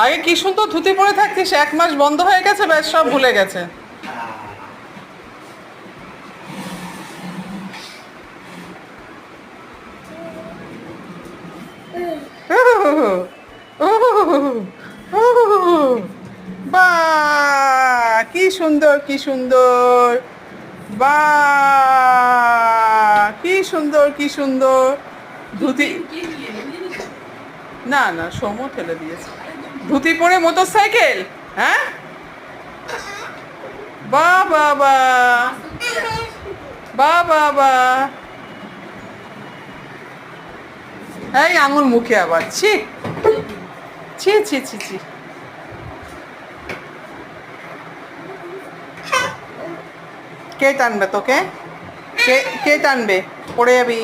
আগে কি সুন্দর ধুতি পরে থাকতিস, 1 মাস বন্ধ হয়ে গেছে, ব্যাস সব ভুলে গেছে। বা কি সুন্দর, কি সুন্দর, বা কি সুন্দর, কি সুন্দর ধুতি। না না, সমু ফেলে দিয়েছে। ধুতি পরে মোটর সাইকেল, হ্যাঁ? বা বাবা, বা বাবা, এই আঙুল মুখে আবার, ছি ছি ছি ছি ছি। কে টানবে তোকে? কে কে টানবে? পড়ে যাবি।